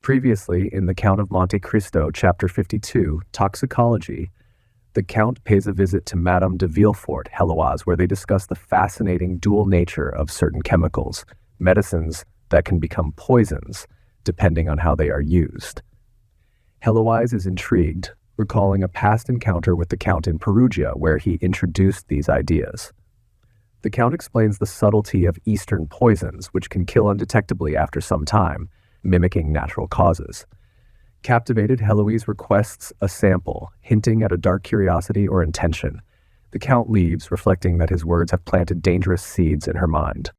Previously, in the Count of Monte Cristo, Chapter 52, Toxicology, the Count pays a visit to Madame de Villefort, Heloise, where they discuss the fascinating dual nature of certain chemicals, medicines that can become poisons, depending on how they are used. Heloise is intrigued, recalling a past encounter with the Count in Perugia, where he introduced these ideas. The Count explains the subtlety of Eastern poisons, which can kill undetectably after some time, mimicking natural causes. Captivated, Heloise requests a sample, hinting at a dark curiosity or intention. The Count leaves, reflecting that his words have planted dangerous seeds in her mind.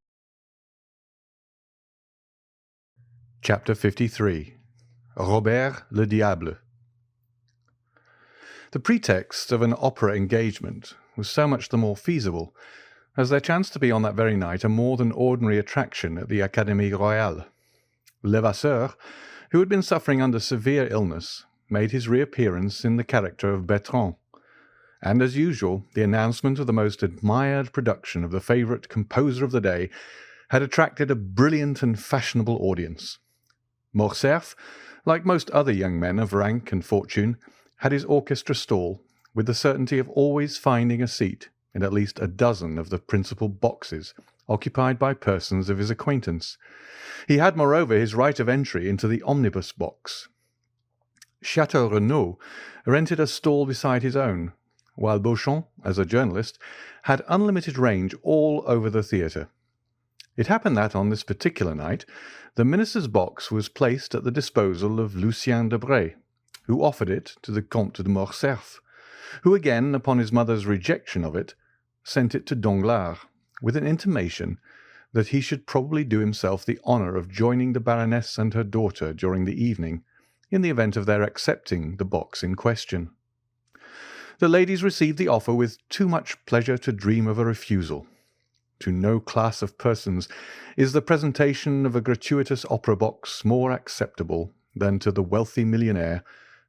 Chapter 53. Robert le Diable. The pretext of an opera engagement was so much the more feasible, as there chanced to be on that very night a more than ordinary attraction at the Académie Royale. Levasseur, who had been suffering under severe illness, made his reappearance in the character of Bertrand, and as usual the announcement of the most admired production of the favourite composer of the day had attracted a brilliant and fashionable audience. Morcerf, like most other young men of rank and fortune, had his orchestra stall, with the certainty of always finding a seat in at least a dozen of the principal boxes occupied by persons of his acquaintance. He had, moreover, his right of entry into the omnibus box. Chateau Renaud rented a stall beside his own, while Beauchamp, as a journalist, had unlimited range all over the theatre. It happened that, on this particular night, the minister's box was placed at the disposal of Lucien Debray, who offered it to the Comte de Morcerf, who again, upon his mother's rejection of it, sent it to Danglars, with an intimation that he should probably do himself the honour of joining the Baroness and her daughter during the evening, in the event of their accepting the box in question. The ladies received the offer with too much pleasure to dream of a refusal. To no class of persons is the presentation of a gratuitous opera box more acceptable than to the wealthy millionaire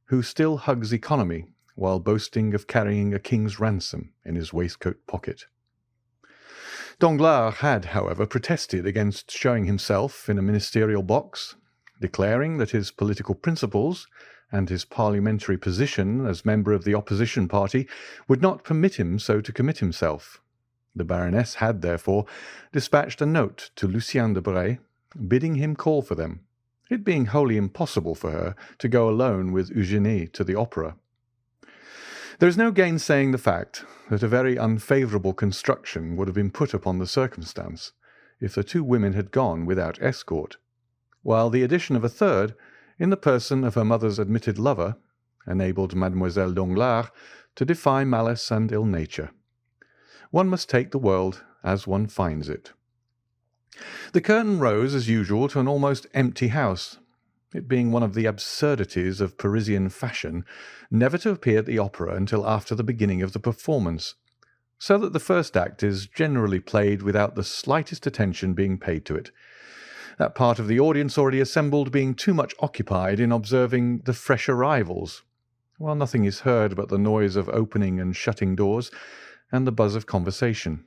who still hugs economy while boasting of carrying a king's ransom in his waistcoat pocket. Danglars had, however, protested against showing himself in a ministerial box, declaring that his political principles and his parliamentary position as member of the opposition party would not permit him so to commit himself. The Baroness had, therefore, dispatched a note to Lucien Debray, bidding him call for them, it being wholly impossible for her to go alone with Eugenie to the opera. There is no gainsaying the fact that a very unfavourable construction would have been put upon the circumstance if the two women had gone without escort, while the addition of a third, in the person of her mother's admitted lover, enabled Mademoiselle Danglars to defy malice and ill nature. One must take the world as one finds it. The curtain rose, as usual, to an almost empty house, it being one of the absurdities of Parisian fashion never to appear at the opera until after the beginning of the performance, so that the first act is generally played without the slightest attention being paid to it, that part of the audience already assembled being too much occupied in observing the fresh arrivals, while nothing is heard but the noise of opening and shutting doors and the buzz of conversation.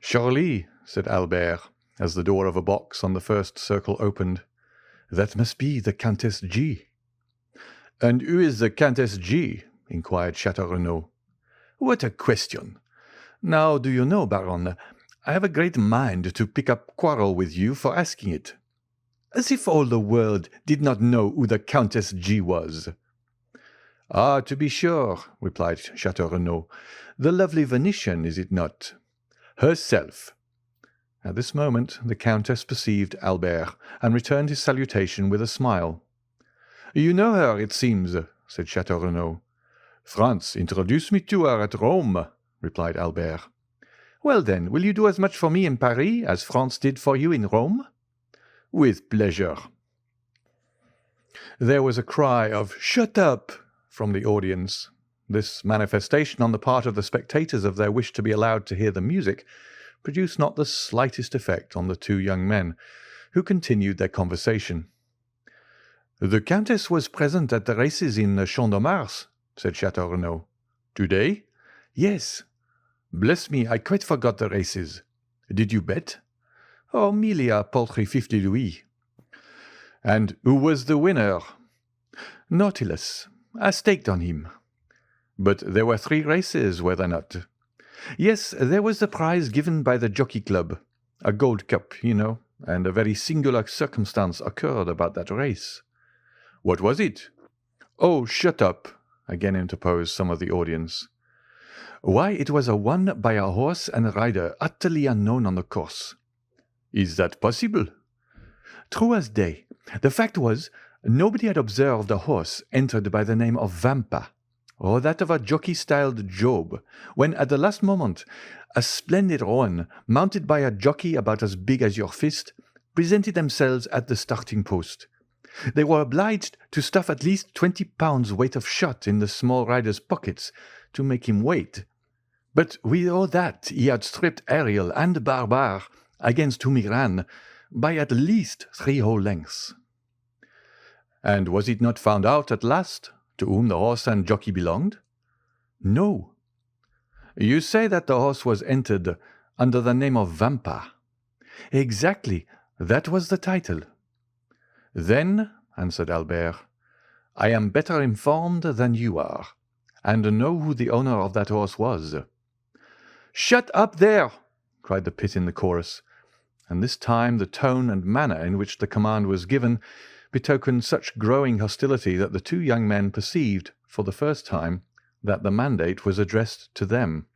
"Surely," said Albert, as the door of a box on the first circle opened, "that must be the Countess G." "And who is the Countess G?" inquired Château Renaud. "What a question! Now, do you know, Baron, I have a great mind to pick up quarrel with you for asking it. As if all the world did not know who the Countess G was." "Ah, to be sure," replied Château Renaud. "The lovely Venetian, is it not?" "Herself." At this moment the Countess perceived Albert, and returned his salutation with a smile. "You know her, it seems," said Château Renaud. "France introduced me to her at Rome," replied Albert. "Well, then, will you do as much for me in Paris as France did for you in Rome?" "With pleasure." There was a cry of "Shut up!" from the audience. This manifestation on the part of the spectators of their wish to be allowed to hear the music produced not the slightest effect on the two young men, who continued their conversation. "The Countess was present at the races in the Champ de Mars," said Château Renaud. "Today?" "Yes." "Bless me, I quite forgot the races. Did you bet?" "Oh, merely a paltry 50 louis." "And who was the winner?" "Nautilus. I staked on him." "But there were 3 races, were there not?" "Yes, there was the prize given by the Jockey Club, a gold cup, you know, and a very singular circumstance occurred about that race." "What was it?" "Oh, shut up," again interposed some of the audience. "Why, it was won by a horse and rider utterly unknown on the course." "Is that possible?" "True as day. The fact was, nobody had observed a horse entered by the name of Vampa, or that of a jockey styled Job, when at the last moment a splendid roan, mounted by a jockey about as big as your fist, presented themselves at the starting post. They were obliged to stuff at least 20 pounds weight of shot in the small rider's pockets to make him wait. But with all that he outstripped Ariel and Barbar, against whom he ran, by at least 3 whole lengths." "And was it not found out at last to whom the horse and jockey belonged?" "No." "You say that the horse was entered under the name of Vampa?" "Exactly. That was the title." "Then," answered Albert, "I am better informed than you are, and know who the owner of that horse was." "Shut up there!" cried the pit in the chorus, and this time the tone and manner in which the command was given betokened such growing hostility that the 2 young men perceived, for the first time, that the mandate was addressed to them.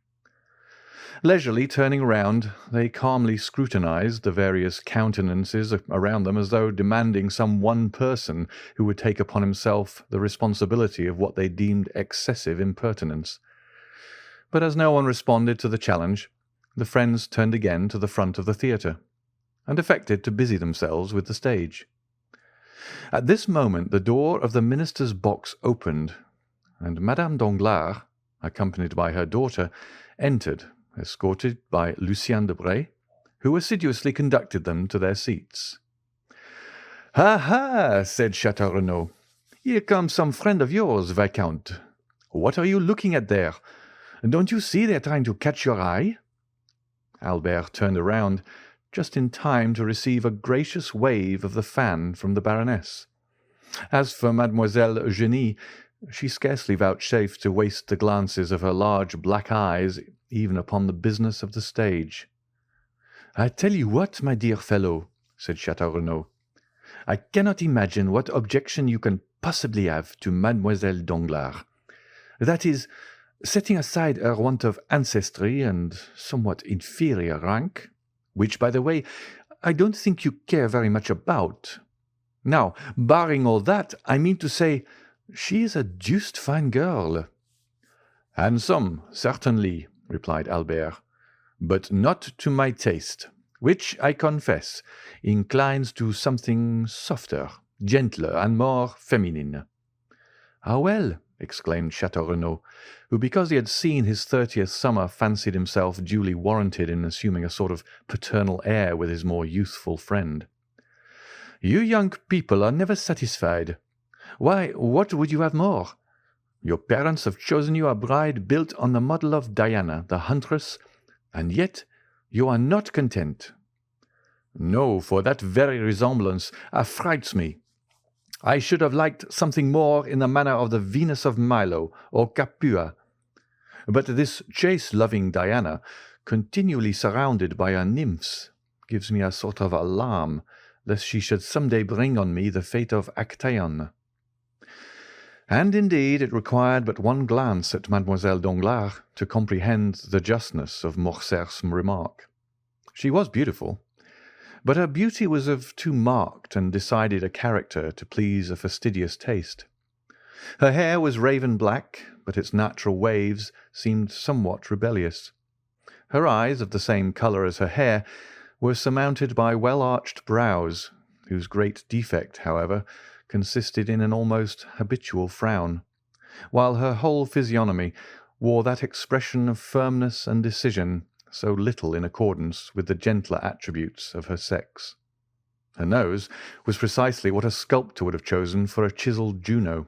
Leisurely turning round, they calmly scrutinized the various countenances around them as though demanding some one person who would take upon himself the responsibility of what they deemed excessive impertinence. But as no one responded to the challenge, the friends turned again to the front of the theatre, and affected to busy themselves with the stage. At this moment the door of the minister's box opened, and Madame Danglars, accompanied by her daughter, entered, escorted by Lucien Debray, who assiduously conducted them to their seats. "Ha, ha!" said Château Renaud. "Here comes some friend of yours, Viscount. What are you looking at there? Don't you see they are trying to catch your eye?" Albert turned around just in time to receive a gracious wave of the fan from the Baroness. As for Mademoiselle Eugenie, she scarcely vouchsafed to waste the glances of her large black eyes even upon the business of the stage. "I tell you what, my dear fellow," said Château Renaud, "I cannot imagine what objection you can possibly have to Mademoiselle Danglars. That is, setting aside her want of ancestry and somewhat inferior rank, which, by the way, I don't think you care very much about. Now, barring all that, I mean to say, she is a deuced fine girl." "Handsome, certainly," replied Albert, "but not to my taste, which, I confess, inclines to something softer, gentler, and more feminine." "Ah, well," exclaimed Château Renaud, who, because he had seen his 30th summer, fancied himself duly warranted in assuming a sort of paternal air with his more youthful friend. "You young people are never satisfied. Why, what would you have more? Your parents have chosen you a bride built on the model of Diana, the huntress, and yet you are not content." "No, for that very resemblance affrights me. I should have liked something more in the manner of the Venus of Milo or Capua. But this chase-loving Diana, continually surrounded by her nymphs, gives me a sort of alarm lest she should some day bring on me the fate of Actaeon." And indeed it required but one glance at Mademoiselle Danglars to comprehend the justness of Morcerf's remark. She was beautiful, but her beauty was of too marked and decided a character to please a fastidious taste. Her hair was raven black, but its natural waves seemed somewhat rebellious. Her eyes, of the same colour as her hair, were surmounted by well-arched brows, whose great defect, however, consisted in an almost habitual frown, while her whole physiognomy wore that expression of firmness and decision so little in accordance with the gentler attributes of her sex. Her nose was precisely what a sculptor would have chosen for a chiselled Juno.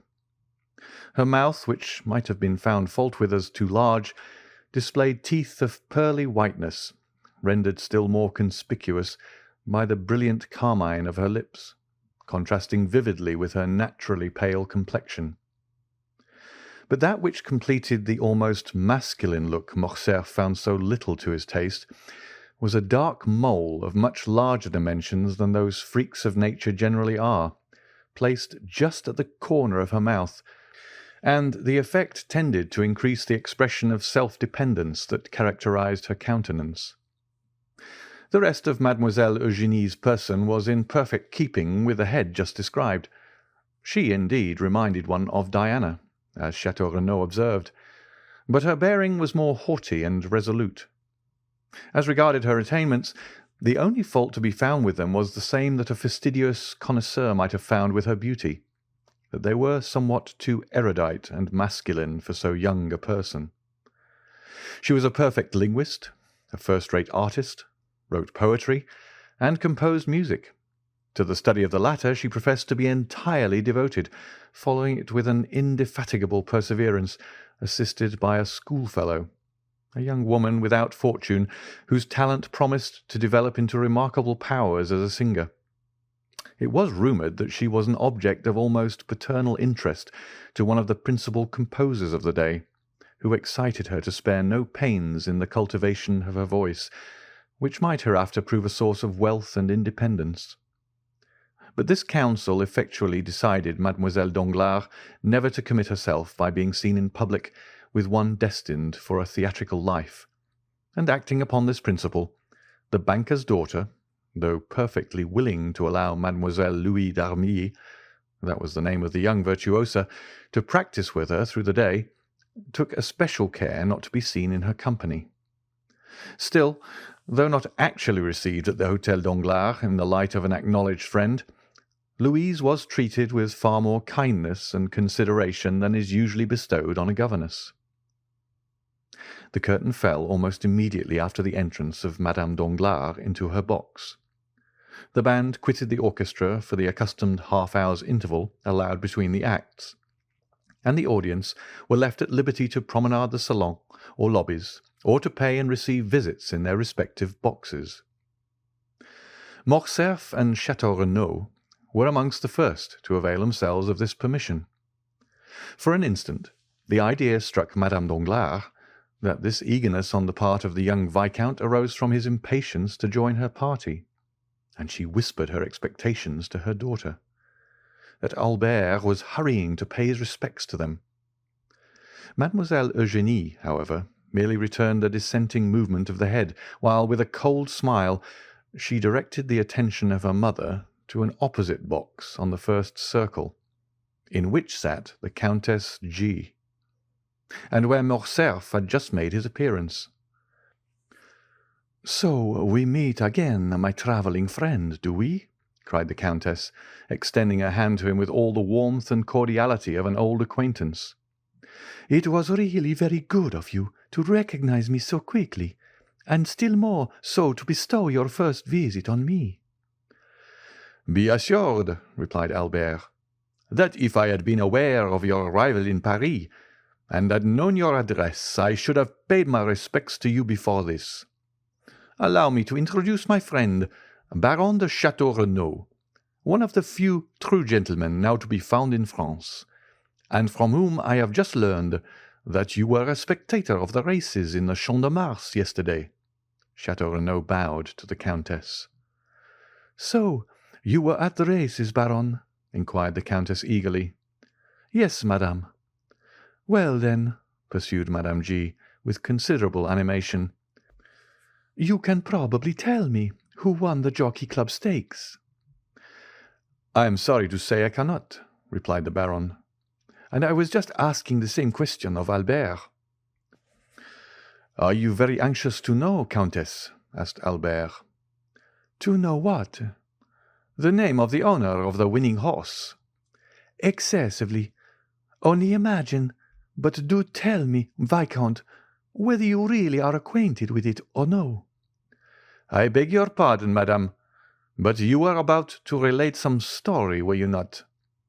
Her mouth, which might have been found fault with as too large, displayed teeth of pearly whiteness, rendered still more conspicuous by the brilliant carmine of her lips, contrasting vividly with her naturally pale complexion. But that which completed the almost masculine look Morcerf found so little to his taste was a dark mole of much larger dimensions than those freaks of nature generally are, placed just at the corner of her mouth, and the effect tended to increase the expression of self-dependence that characterized her countenance. The rest of Mademoiselle Eugenie's person was in perfect keeping with the head just described. She, indeed, reminded one of Diana, as Chateau Renaud observed, but her bearing was more haughty and resolute. As regarded her attainments, the only fault to be found with them was the same that a fastidious connoisseur might have found with her beauty, that they were somewhat too erudite and masculine for so young a person. She was a perfect linguist, a first-rate artist, wrote poetry, and composed music. To the study of the latter she professed to be entirely devoted, following it with an indefatigable perseverance, assisted by a schoolfellow, a young woman without fortune, whose talent promised to develop into remarkable powers as a singer. It was rumoured that she was an object of almost paternal interest to one of the principal composers of the day, who excited her to spare no pains in the cultivation of her voice, which might hereafter prove a source of wealth and independence. But this counsel effectually decided Mademoiselle Danglars never to commit herself by being seen in public with one destined for a theatrical life, and acting upon this principle, the banker's daughter, though perfectly willing to allow Mademoiselle Louis d'Armilly, that was the name of the young virtuosa, to practice with her through the day, took especial care not to be seen in her company. Still, though not actually received at the Hôtel Danglars in the light of an acknowledged friend, Louise was treated with far more kindness and consideration than is usually bestowed on a governess. The curtain fell almost immediately after the entrance of Madame Danglars into her box. The band quitted the orchestra for the accustomed half-hour's interval allowed between the acts, and the audience were left at liberty to promenade the salon or lobbies, or to pay and receive visits in their respective boxes. Morcerf and Chateau Renaud were amongst the first to avail themselves of this permission. For an instant the idea struck Madame Danglars that this eagerness on the part of the young viscount arose from his impatience to join her party, and she whispered her expectations to her daughter, that Albert was hurrying to pay his respects to them. Mademoiselle Eugenie, however, merely returned a dissenting movement of the head, while, with a cold smile, she directed the attention of her mother to an opposite box on the first circle, in which sat the Countess G, and where Morcerf had just made his appearance. "So we meet again, my travelling friend, do we?" cried the Countess, extending her hand to him with all the warmth and cordiality of an old acquaintance. "It was really very good of you to recognize me so quickly, and still more so to bestow your first visit on me." "Be assured," replied Albert, "that if I had been aware of your arrival in Paris, and had known your address, I should have paid my respects to you before this. Allow me to introduce my friend, Baron de Chateau Renaud, one of the few true gentlemen now to be found in France, and from whom I have just learned that you were a spectator of the races in the Champ de Mars yesterday." Chateau Renaud bowed to the Countess. "So you were at the races, Baron?" inquired the Countess eagerly. "Yes, madame." "Well, then," pursued Madame G, with considerable animation, "you can probably tell me who won the Jockey Club stakes." "I am sorry to say I cannot," replied the Baron, "and I was just asking the same question of Albert." "Are you very anxious to know, Countess?" asked Albert. "To know what?" "The name of the owner of the winning horse." "Excessively. Only imagine, but do tell me, Viscount, whether you really are acquainted with it or no." "I beg your pardon, madame, but you were about to relate some story, were you not?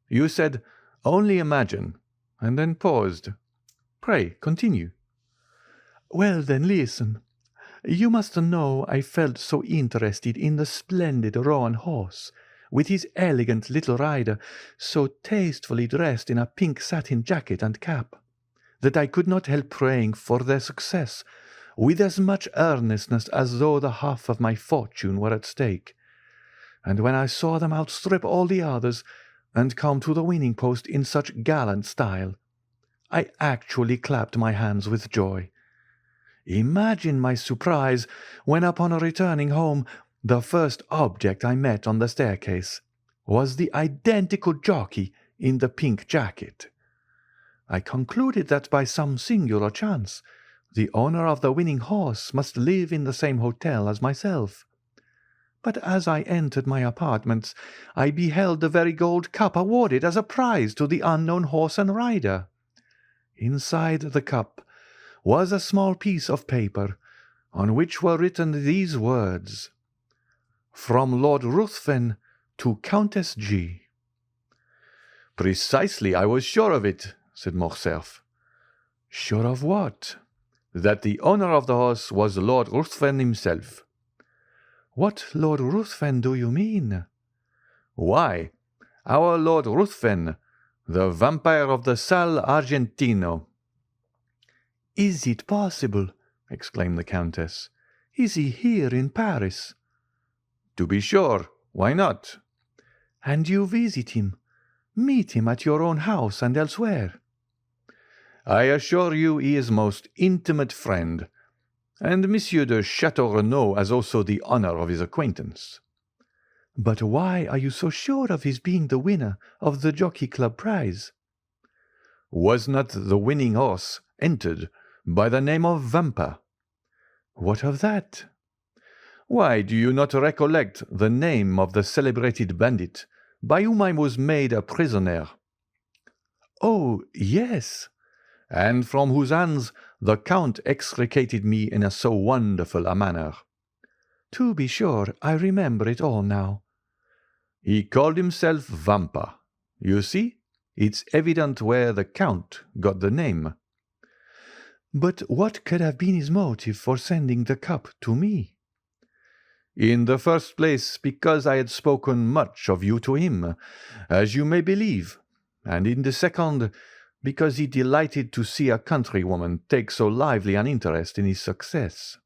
You said, 'Only imagine,' and then paused. Pray continue." "Well, then, listen. You must know I felt so interested in the splendid roan horse, with his elegant little rider, so tastefully dressed in a pink satin jacket and cap, that I could not help praying for their success with as much earnestness as though the half of my fortune were at stake. And when I saw them outstrip all the others, and come to the winning post in such gallant style, I actually clapped my hands with joy. Imagine my surprise when, upon returning home, the first object I met on the staircase was the identical jockey in the pink jacket. I concluded that by some singular chance the owner of the winning horse must live in the same hotel as myself. But as I entered my apartments, I beheld the very gold cup awarded as a prize to the unknown horse and rider. Inside the cup was a small piece of paper, on which were written these words: "From Lord Ruthven to Countess G." "Precisely, I was sure of it," said Morcerf. "Sure of what?" "That the owner of the horse was Lord Ruthven himself." "What Lord Ruthven do you mean?" "Why, our Lord Ruthven, the vampire of the Sal Argentino." "Is it possible?" exclaimed the Countess. "Is he here in Paris?" "To be sure. Why not?" "And you visit him, meet him at your own house and elsewhere?" "I assure you he is most intimate friend, and Monsieur de Château Renaud has also the honour of his acquaintance." "But why are you so sure of his being the winner of the Jockey Club prize?" "Was not the winning horse entered by the name of Vampa?" "What of that?" "Why, do you not recollect the name of the celebrated bandit by whom I was made a prisoner?" "Oh, yes." "And from whose hands the Count extricated me in so wonderful a manner?" "To be sure, I remember it all now." "He called himself Vampa. You see, it's evident where the Count got the name." "But what could have been his motive for sending the cup to me?" "In the first place, because I had spoken much of you to him, as you may believe, and in the second, because he delighted to see a countrywoman take so lively an interest in his success."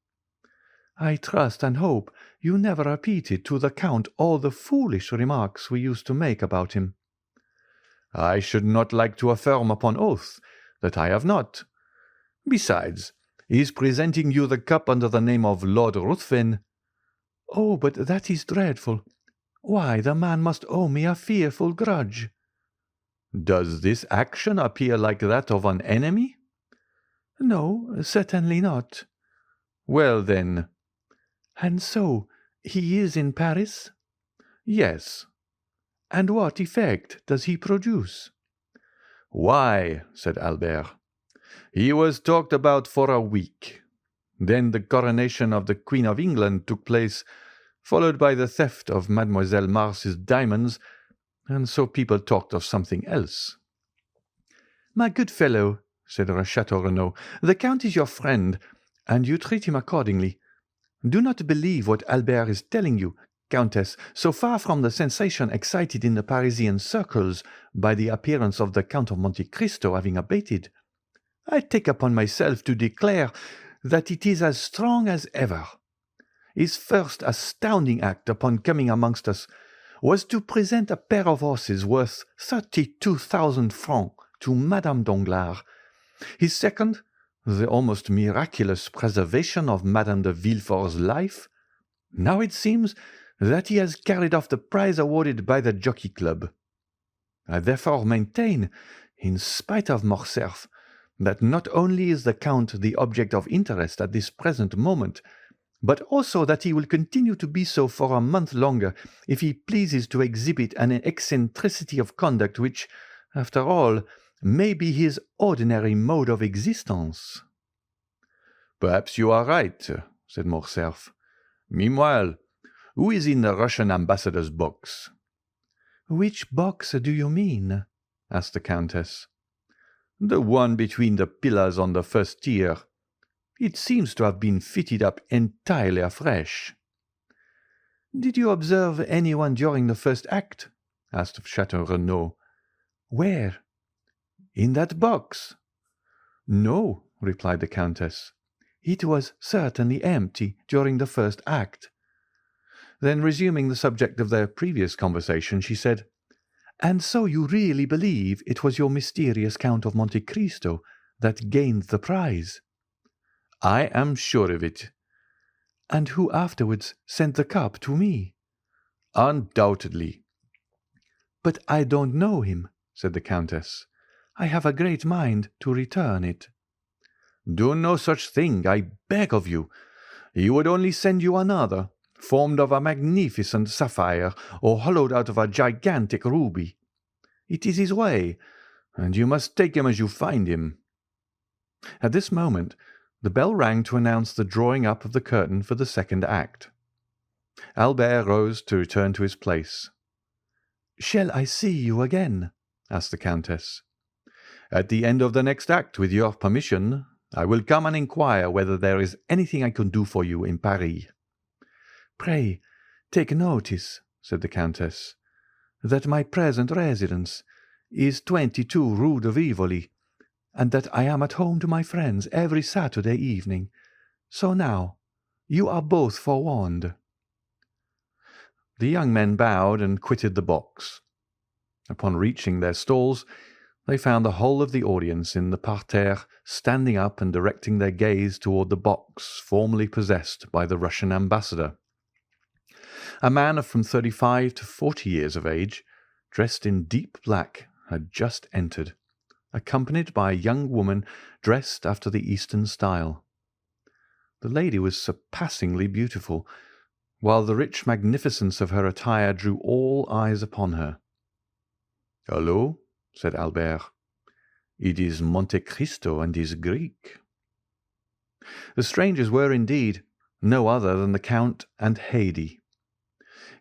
"I trust and hope you never repeated to the Count all the foolish remarks we used to make about him." "I should not like to affirm upon oath that I have not. Besides, his presenting you the cup under the name of Lord Ruthven—" "Oh, but that is dreadful. Why, the man must owe me a fearful grudge." "Does this action appear like that of an enemy?" "No, certainly not." "Well, then—" "And so he is in Paris?" "Yes." "And what effect does he produce?" "Why," said Albert, "he was talked about for a week. Then the coronation of the Queen of England took place, followed by the theft of Mademoiselle Mars's diamonds, and so people talked of something else." "My good fellow," said Château Renaud, "the Count is your friend, and you treat him accordingly. Do not believe what Albert is telling you, Countess. So far from the sensation excited in the Parisian circles by the appearance of the Count of Monte Cristo having abated, I take upon myself to declare that it is as strong as ever. His first astounding act upon coming amongst us was to present a pair of horses worth 32,000 francs to Madame Danglars. His second, the almost miraculous preservation of Madame de Villefort's life. Now it seems that he has carried off the prize awarded by the Jockey Club. I therefore maintain, in spite of Morcerf, that not only is the Count the object of interest at this present moment, but also that he will continue to be so for a month longer if he pleases to exhibit an eccentricity of conduct which, after all, may be his ordinary mode of existence." "Perhaps you are right," said Morcerf. "Meanwhile, who is in the Russian ambassador's box?" "Which box do you mean?" asked the Countess. "The one between the pillars on the first tier. It seems to have been fitted up entirely afresh." "Did you observe anyone during the first act?" asked Chateau Renaud. "Where?" "In that box." "No," replied the Countess. "It was certainly empty during the first act." Then, resuming the subject of their previous conversation, she said, "And so you really believe it was your mysterious Count of Monte Cristo that gained the prize?" "I am sure of it." "And who afterwards sent the cup to me?" "Undoubtedly." "But I don't know him," said the Countess. "I have a great mind to return it." "Do no such thing, I beg of you. He would only send you another, formed of a magnificent sapphire or hollowed out of a gigantic ruby. It is his way, and you must take him as you find him." At this moment the bell rang to announce the drawing up of the curtain for the second act. Albert rose to return to his place. "Shall I see you again?" asked the Countess. "At the end of the next act, with your permission, I will come and inquire whether there is anything I can do for you in Paris." "Pray take notice," said the Countess, "that my present residence is 22 Rue de Rivoli, and that I am at home to my friends every Saturday evening. So now you are both forewarned." The young men bowed and quitted the box. Upon reaching their stalls, they found the whole of the audience in the parterre standing up and directing their gaze toward the box formerly possessed by the Russian ambassador. A man of from 35 to 40 years of age, dressed in deep black, had just entered, accompanied by a young woman dressed after the Eastern style. The lady was surpassingly beautiful, while the rich magnificence of her attire drew all eyes upon her. "Hullo," said Albert. "It is Monte Cristo and his Greek." The strangers were indeed no other than the Count and Haydée.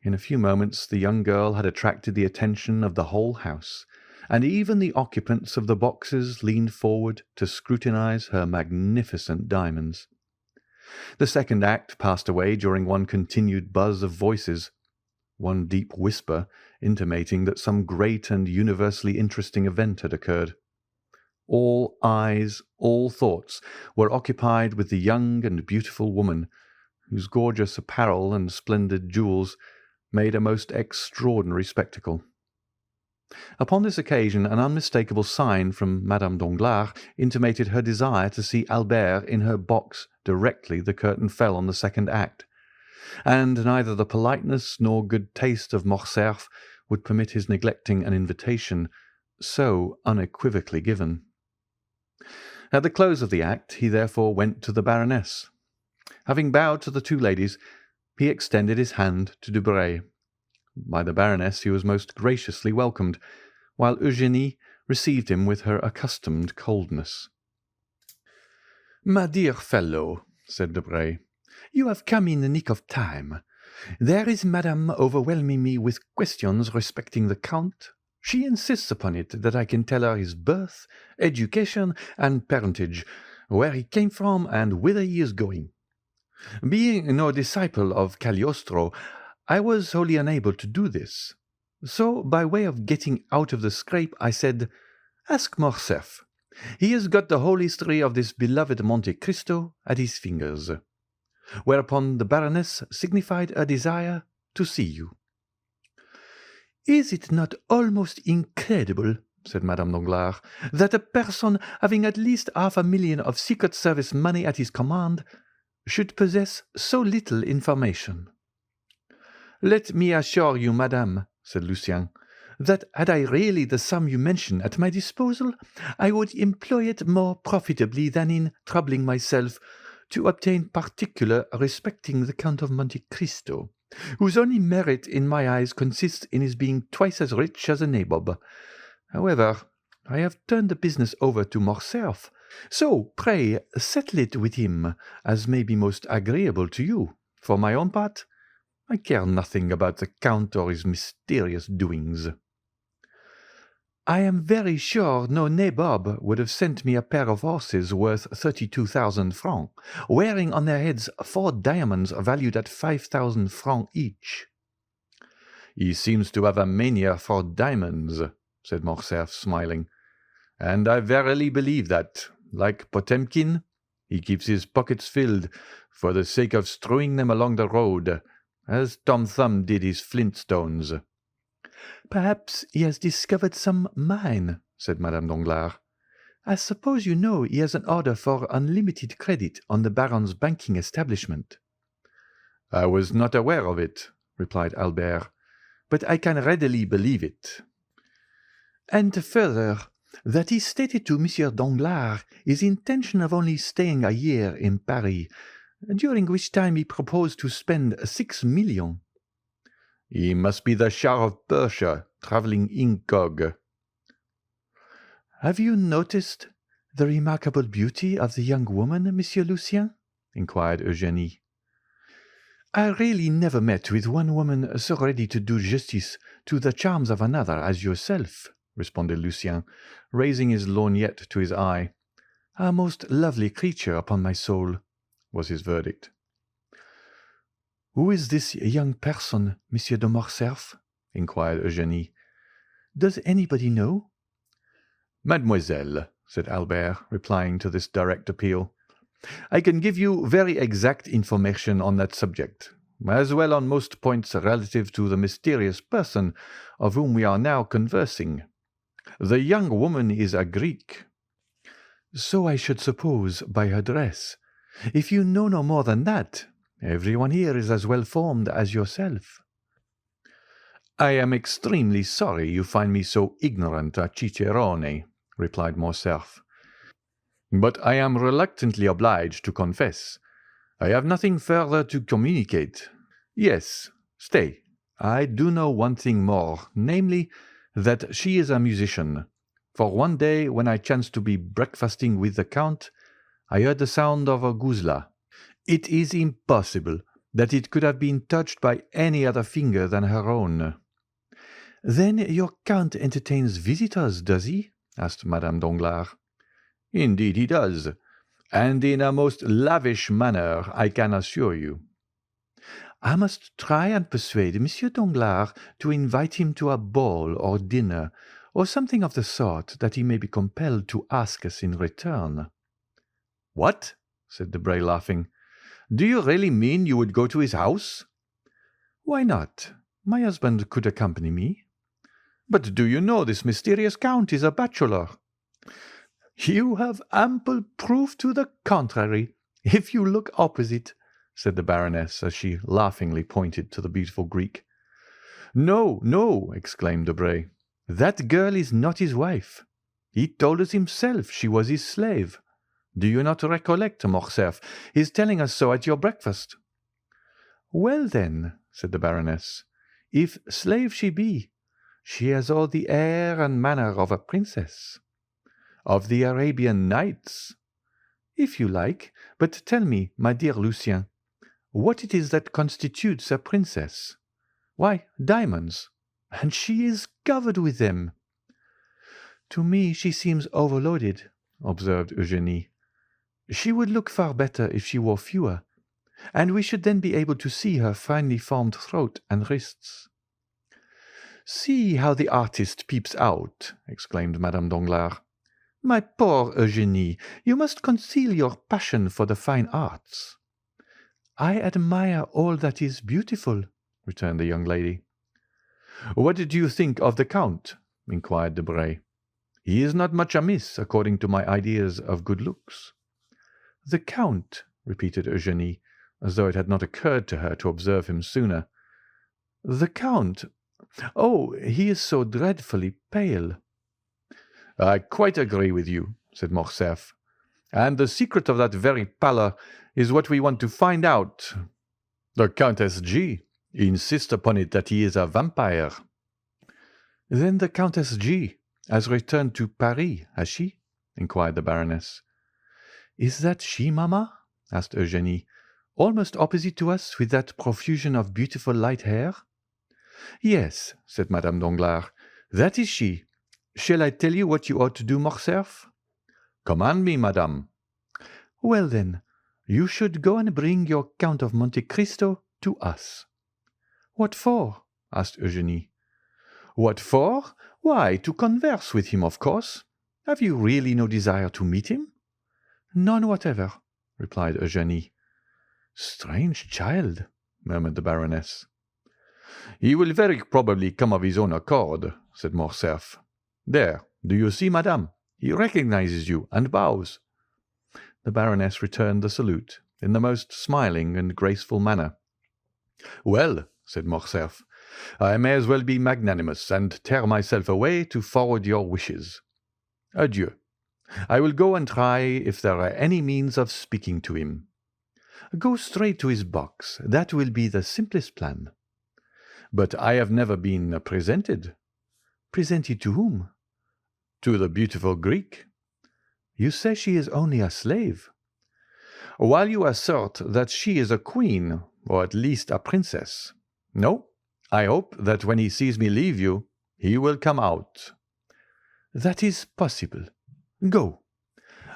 In a few moments the young girl had attracted the attention of the whole house, and even the occupants of the boxes leaned forward to scrutinize her magnificent diamonds. The second act passed away during one continued buzz of voices, one deep whisper intimating that some great and universally interesting event had occurred. All eyes, all thoughts were occupied with the young and beautiful woman, whose gorgeous apparel and splendid jewels made a most extraordinary spectacle. Upon this occasion an unmistakable sign from Madame Danglars intimated her desire to see Albert in her box directly the curtain fell on the second act, and neither the politeness nor good taste of Morcerf would permit his neglecting an invitation so unequivocally given. At the close of the act he therefore went to the Baroness. Having bowed to the two ladies, he extended his hand to Debray. By the Baroness he was most graciously welcomed, while Eugenie received him with her accustomed coldness. "My dear fellow," said Debray, "you have come in the nick of time. There is Madame overwhelming me with questions respecting the Count. She insists upon it that I can tell her his birth, education, and parentage, where he came from, and whither he is going. Being no disciple of Cagliostro, I was wholly unable to do this. So, by way of getting out of the scrape, I said, 'Ask Morcerf. He has got the whole history of this beloved Monte Cristo at his fingers.' Whereupon the Baroness signified a desire to see you." "Is it not almost incredible," said Madame Danglars, "that a person having at least 500,000 of Secret Service money at his command should possess so little information?" "Let me assure you, madame," said Lucien, "that had I really the sum you mention at my disposal, I would employ it more profitably than in troubling myself to obtain particulars respecting the Count of Monte Cristo, whose only merit in my eyes consists in his being twice as rich as a nabob. However, I have turned the business over to Morcerf, so pray settle it with him as may be most agreeable to you. For my own part, I care nothing about the Count or his mysterious doings." I am very sure no nabob would have sent me a pair of horses worth 32,000 francs, wearing on their heads 4 diamonds valued at 5,000 francs each." "He seems to have a mania for diamonds," said Morcerf, smiling, "and I verily believe that, like Potemkin, he keeps his pockets filled for the sake of strewing them along the road, as Tom Thumb did his flintstones." "Perhaps he has discovered some mine," said Madame Danglars. "I suppose you know he has an order for unlimited credit on the Baron's banking establishment." "I was not aware of it," replied Albert, "but I can readily believe it." "And further, that he stated to Monsieur Danglars his intention of only staying a year in Paris, during which time he proposed to spend 6 millions. "He must be the Shah of Persia, travelling incog." "Have you noticed the remarkable beauty of the young woman, Monsieur Lucien?" inquired Eugenie. "I really never met with one woman so ready to do justice to the charms of another as yourself," responded Lucien, raising his lorgnette to his eye. "A most lovely creature, upon my soul," was his verdict. "Who is this young person, Monsieur de Morcerf?" inquired Eugenie. "Does anybody know?" "Mademoiselle," said Albert, replying to this direct appeal, "I can give you very exact information on that subject, as well on most points relative to the mysterious person of whom we are now conversing. The young woman is a Greek." "So I should suppose by her dress. If you know no more than that, everyone here is as well formed as yourself." "I am extremely sorry you find me so ignorant a cicerone," replied Morcerf, "but I am reluctantly obliged to confess. I have nothing further to communicate. Yes, stay, I do know one thing more, namely, that she is a musician, for one day when I chanced to be breakfasting with the Count, I heard the sound of a guzla. It is impossible that it could have been touched by any other finger than her own." "Then your Count entertains visitors, does he?" asked Madame Danglars. "Indeed he does, and in a most lavish manner, I can assure you." "I must try and persuade Monsieur Danglars to invite him to a ball or dinner, or something of the sort, that he may be compelled to ask us in return." "What?" said Debray, laughing. "Do you really mean you would go to his house?" "Why not? My husband could accompany me." "But do you know this mysterious Count is a bachelor?" "You have ample proof to the contrary, if you look opposite," said the Baroness, as she laughingly pointed to the beautiful Greek. "No, no," exclaimed Debray. "That girl is not his wife. He told us himself she was his slave. Do you not recollect, Morcerf, his telling us so at your breakfast?" "Well, then," said the Baroness, "if slave she be, she has all the air and manner of a princess." "Of the Arabian Nights?" "If you like. But tell me, my dear Lucien, what it is that constitutes a princess. Why, diamonds, and she is covered with them." "To me she seems overloaded," observed Eugenie. "She would look far better if she wore fewer, and we should then be able to see her finely formed throat and wrists." "See how the artist peeps out!" exclaimed Madame Danglars. "My poor Eugenie, you must conceal your passion for the fine arts." "I admire all that is beautiful," returned the young lady. "What do you think of the Count?" inquired Debray. "He is not much amiss, according to my ideas of good looks." "The Count," repeated Eugenie, as though it had not occurred to her to observe him sooner. "The Count! Oh, he is so dreadfully pale." "I quite agree with you," said Morcerf, "and the secret of that very pallor is what we want to find out. The Countess G insists upon it that he is a vampire." "Then the Countess G has returned to Paris, has she?" inquired the Baroness. "Is that she, mamma?" asked Eugenie, "almost opposite to us, with that profusion of beautiful light hair?" "Yes," said Madame Danglars, "that is she. Shall I tell you what you ought to do, Morcerf?" "Command me, madame." "Well, then, you should go and bring your Count of Monte Cristo to us." "What for?" asked Eugenie. "What for? Why, to converse with him, of course. Have you really no desire to meet him?" "None whatever," replied Eugenie. "Strange child," murmured the Baroness. "He will very probably come of his own accord," said Morcerf. "There, do you see, madame? He recognizes you and bows." The Baroness returned the salute in the most smiling and graceful manner. "Well," said Morcerf, "I may as well be magnanimous and tear myself away to forward your wishes. Adieu. I will go and try if there are any means of speaking to him." "Go straight to his box. That will be the simplest plan." "But I have never been presented." "Presented to whom?" "To the beautiful Greek." "You say she is only a slave." "While you assert that she is a queen, or at least a princess. No, I hope that when he sees me leave you, he will come out." "That is possible. Go."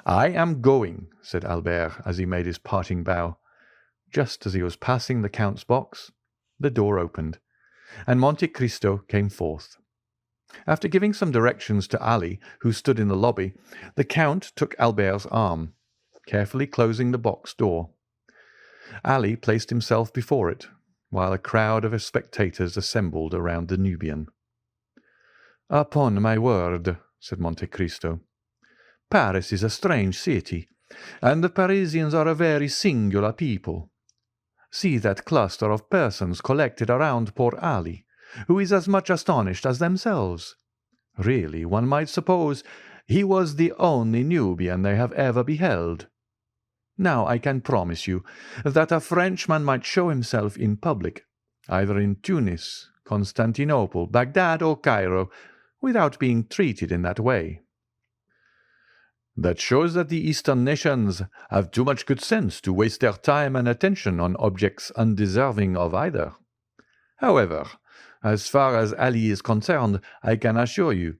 "I am going," said Albert as he made his parting bow. Just as he was passing the Count's box, the door opened, and Monte Cristo came forth. After giving some directions to Ali, who stood in the lobby, the Count took Albert's arm, carefully closing the box door. Ali placed himself before it, while a crowd of spectators assembled around the Nubian. "Upon my word," said Monte Cristo, "Paris is a strange city, and the Parisians are a very singular people. See that cluster of persons collected around poor Ali, who is as much astonished as themselves. Really, one might suppose he was the only Nubian they have ever beheld. Now I can promise you that a Frenchman might show himself in public, either in Tunis, Constantinople, Bagdad, or Cairo, without being treated in that way." "That shows that the Eastern nations have too much good sense to waste their time and attention on objects undeserving of either. However, as far as Ali is concerned, I can assure you,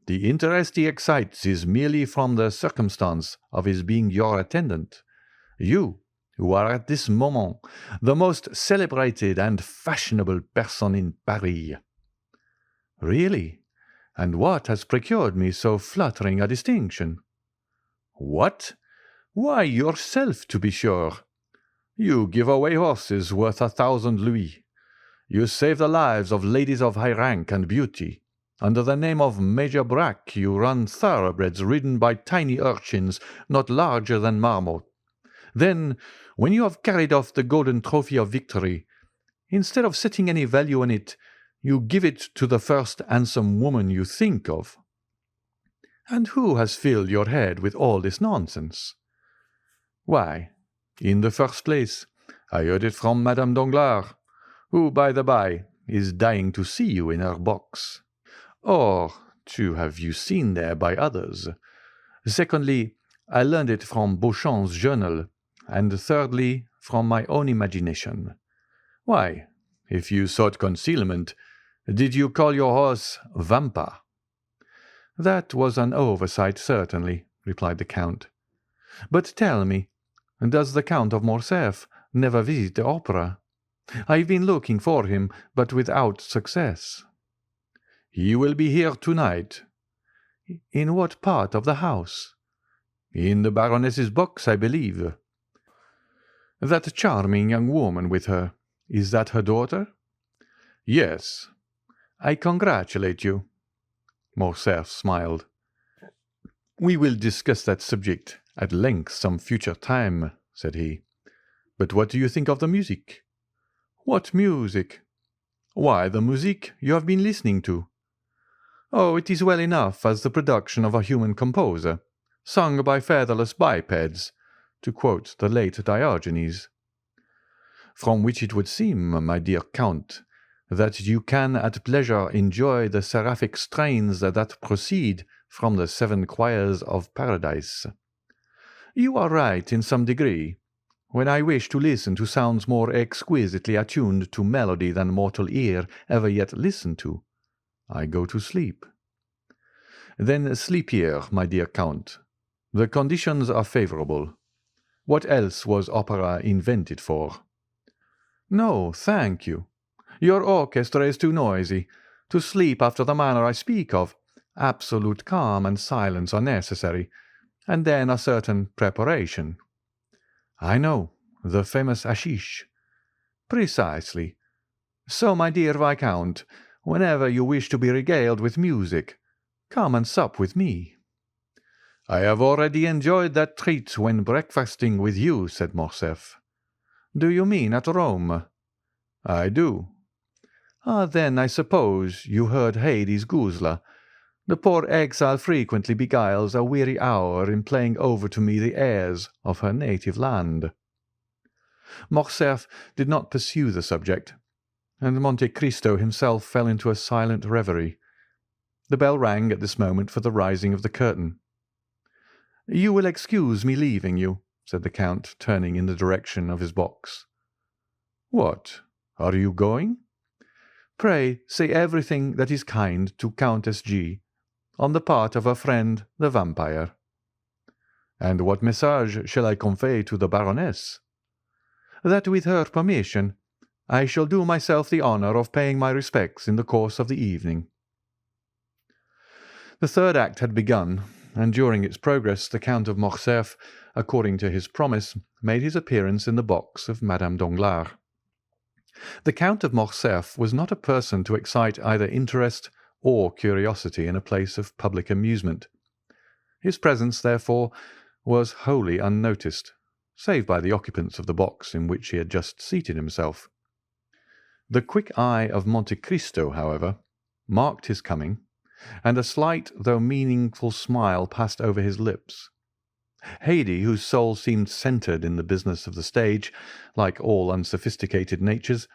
the interest he excites is merely from the circumstance of his being your attendant. You, who are at this moment the most celebrated and fashionable person in Paris." "Really? And what has procured me so flattering a distinction?" "What? Why, yourself, to be sure. You give away horses worth 1,000 louis. You save the lives of ladies of high rank and beauty. Under the name of Major Brack you run thoroughbreds ridden by tiny urchins not larger than marmot. Then, when you have carried off the golden trophy of victory, instead of setting any value on it, you give it to the first handsome woman you think of." "And who has filled your head with all this nonsense?" "Why, in the first place, I heard it from Madame Danglars, who, by the by, is dying to see you in her box. Or to have you seen there by others. Secondly, I learned it from Beauchamp's journal, and thirdly, from my own imagination." "Why, if you sought concealment, did you call your horse Vampa?" "That was an oversight, certainly," replied the Count. "But tell me, does the Count of Morcerf never visit the opera? I've been looking for him, but without success." "He will be here tonight." "In what part of the house?" "In the Baroness's box, I believe." "That charming young woman with her, is that her daughter?" "Yes." "I congratulate you." Morcerf smiled. "We will discuss that subject at length some future time," said he. "But what do you think of the music?" "What music?" "Why, the music you have been listening to." "Oh, it is well enough as the production of a human composer, sung by featherless bipeds, to quote the late Diogenes." "From which it would seem, my dear Count, that you can at pleasure enjoy the seraphic strains that proceed from the 7 choirs of Paradise." "You are right in some degree. When I wish to listen to sounds more exquisitely attuned to melody than mortal ear ever yet listened to, I go to sleep." Then sleep here, my dear Count. The conditions are favourable. What else was opera invented for?" "No, thank you. Your orchestra is too noisy. To sleep after the manner I speak of, absolute calm and silence are necessary, and then a certain preparation." "I know, the famous hashish." "Precisely. So, my dear Viscount, whenever you wish to be regaled with music, come and sup with me." "I have already enjoyed that treat when breakfasting with you," said Morcerf. "Do you mean at Rome?" "I do." "Ah, then I suppose you heard Haydée's guzla. The poor exile frequently beguiles a weary hour in playing over to me the airs of her native land." Morcerf did not pursue the subject, and Monte Cristo himself fell into a silent reverie. The bell rang at this moment for the rising of the curtain. "You will excuse me leaving you," said the Count, turning in the direction of his box. "What? Are you going?" "Pray say everything that is kind to Countess G, on the part of her friend the vampire." "And what message shall I convey to the Baroness?" "That with her permission I shall do myself the honour of paying my respects in the course of the evening." The third act had begun, and during its progress the Count of Morcerf, according to his promise, made his appearance in the box of Madame Danglars. The Count of Morcerf was not a person to excite either interest or curiosity in a place of public amusement. His presence, therefore, was wholly unnoticed, save by the occupants of the box in which he had just seated himself. The quick eye of Monte Cristo, however, marked his coming, and a slight though meaningful smile passed over his lips. Haydée, whose soul seemed centred in the business of the stage, like all unsophisticated natures,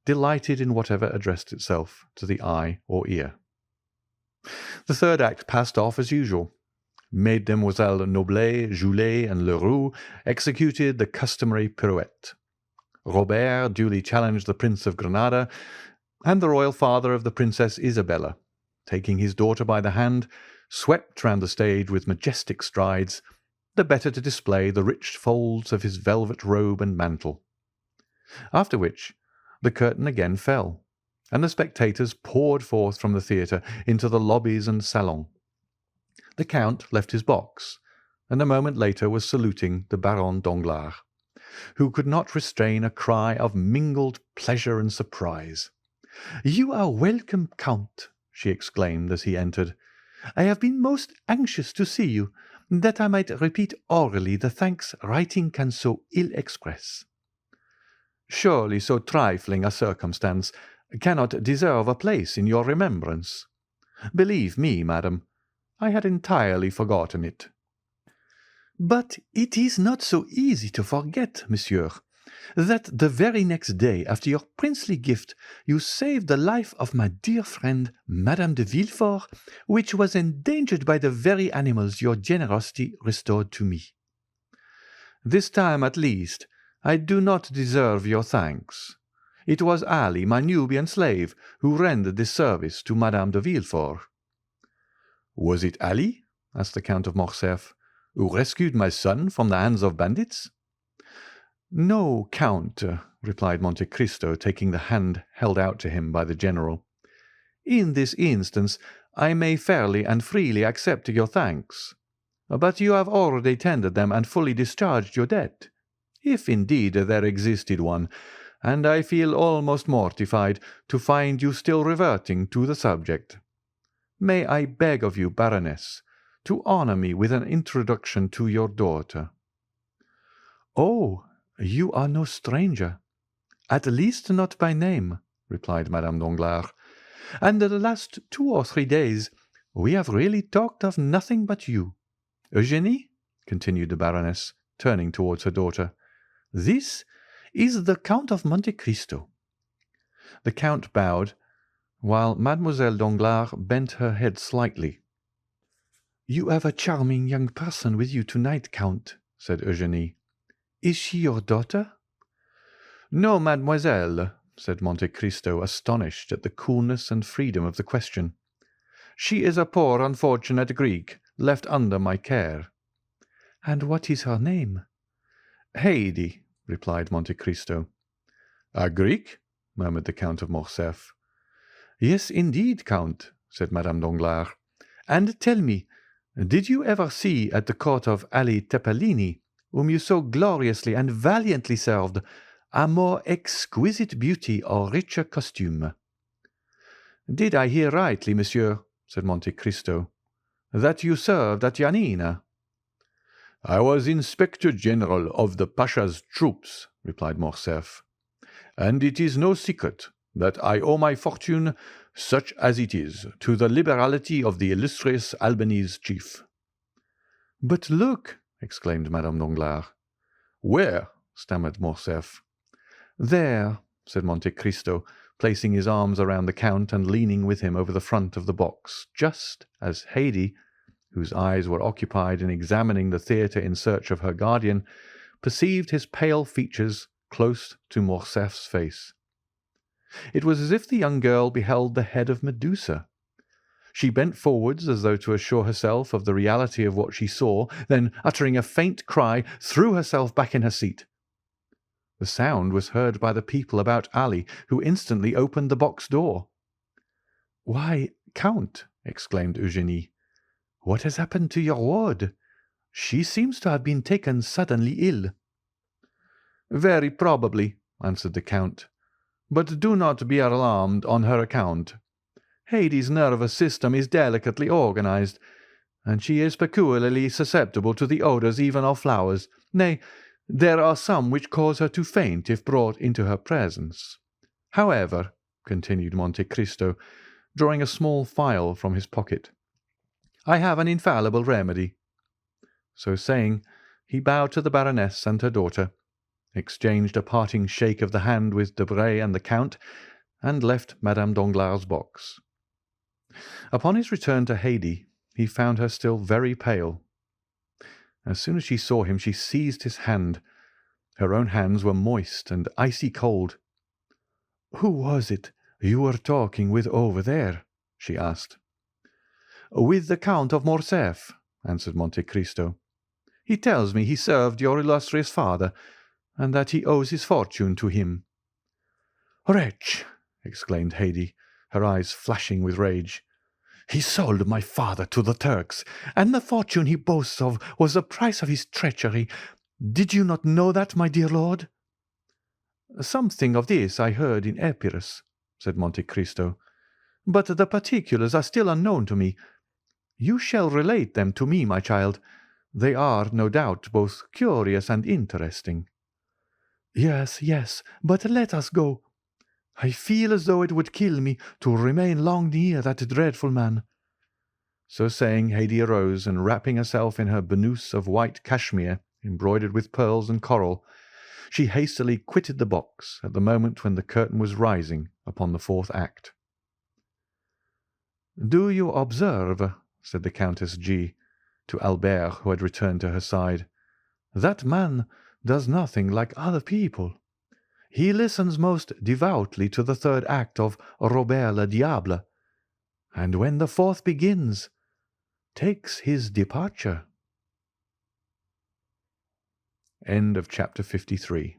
delighted in whatever addressed itself to the eye or ear. The third act passed off as usual. Mesdemoiselles Noblet, Joulet, and Leroux executed the customary pirouette. Robert duly challenged the Prince of Granada, and the royal father of the Princess Isabella, taking his daughter by the hand, swept round the stage with majestic strides, the better to display the rich folds of his velvet robe and mantle. After which the curtain again fell, and the spectators poured forth from the theatre into the lobbies and salons. The Count left his box, and a moment later was saluting the Baronne Danglars, who could not restrain a cry of mingled pleasure and surprise. "You are welcome, Count," she exclaimed as he entered. "I have been most anxious to see you, that I might repeat orally the thanks writing can so ill express." "Surely so trifling a circumstance cannot deserve a place in your remembrance. Believe me, madam, I had entirely forgotten it." "But it is not so easy to forget, monsieur, that the very next day after your princely gift you saved the life of my dear friend Madame de Villefort, which was endangered by the very animals your generosity restored to me. This time, at least, I do not deserve your thanks. It was Ali, my Nubian slave, who rendered this service to Madame de Villefort." "Was it Ali," asked the Count of Morcerf, "who rescued my son from the hands of bandits?" "No, Count," replied Monte Cristo, taking the hand held out to him by the general. "In this instance I may fairly and freely accept your thanks. But you have already tendered them and fully discharged your debt, if indeed there existed one, and I feel almost mortified to find you still reverting to the subject. May I beg of you, Baroness, to honour me with an introduction to your daughter?" "Oh, you are no stranger, at least not by name," replied Madame Danglars, "and the last 2 or 3 days we have really talked of nothing but you. Eugenie," continued the Baroness, turning towards her daughter, "this is the Count of Monte Cristo." The Count bowed, while Mademoiselle Danglars bent her head slightly. "You have a charming young person with you tonight, Count," said Eugenie. "Is she your daughter?" "No, mademoiselle," said Monte Cristo, astonished at the coolness and freedom of the question. She is a poor unfortunate Greek, left under my care." "And what is her name?" "Haydée," replied Monte Cristo. "A Greek?" murmured the Count of Morcerf. "Yes, indeed, Count," said Madame Danglars. "And tell me, did you ever see at the court of Ali Tepelini, whom you so gloriously and valiantly served, a more exquisite beauty or richer costume?" "Did I hear rightly, monsieur," said Monte Cristo, "that you served at Janina?" "I was Inspector General of the Pasha's troops," replied Morcerf, "and it is no secret that I owe my fortune, such as it is, to the liberality of the illustrious Albanese chief." "But look!" exclaimed Madame Danglars. "Where?" stammered Morcerf. "There," said Monte Cristo, placing his arms around the Count and leaning with him over the front of the box, just as Haydée, whose eyes were occupied in examining the theatre in search of her guardian, perceived his pale features close to Morcerf's face. It was as if the young girl beheld the head of Medusa. She bent forwards as though to assure herself of the reality of what she saw, then, uttering a faint cry, threw herself back in her seat. The sound was heard by the people about Ali, who instantly opened the box door. "Why, Count," exclaimed Eugenie, "what has happened to your ward? She seems to have been taken suddenly ill." "Very probably," answered the Count, "but do not be alarmed on her account. Haydée's nervous system is delicately organized, and she is peculiarly susceptible to the odours even of flowers. Nay, there are some which cause her to faint if brought into her presence. However," continued Monte Cristo, drawing a small phial from his pocket, "I have an infallible remedy." So saying, he bowed to the Baroness and her daughter, exchanged a parting shake of the hand with Debray and the Count, and left Madame Danglars' box. Upon his return to Haydée, he found her still very pale. As soon as she saw him, she seized his hand. Her own hands were moist and icy cold. "Who was it you were talking with over there?" she asked. "With the Count of Morcerf," answered Monte Cristo. "He tells me he served your illustrious father, and that he owes his fortune to him." "Wretch!" exclaimed Haydée, her eyes flashing with rage. "He sold my father to the Turks, and the fortune he boasts of was the price of his treachery. Did you not know that, my dear lord?" "Something of this I heard in Epirus," said Monte Cristo, "but the particulars are still unknown to me. You shall relate them to me, my child. They are, no doubt, both curious and interesting." "Yes, yes, but let us go. I feel as though it would kill me to remain long near that dreadful man." So saying, Haydée arose, and wrapping herself in her burnous of white cashmere embroidered with pearls and coral, she hastily quitted the box at the moment when the curtain was rising upon the fourth act. "Do you observe," said the Countess G. to Albert, who had returned to her side, "that man does nothing like other people. He listens most devoutly to the third act of Robert le Diable, and when the fourth begins, takes his departure." End of chapter 53.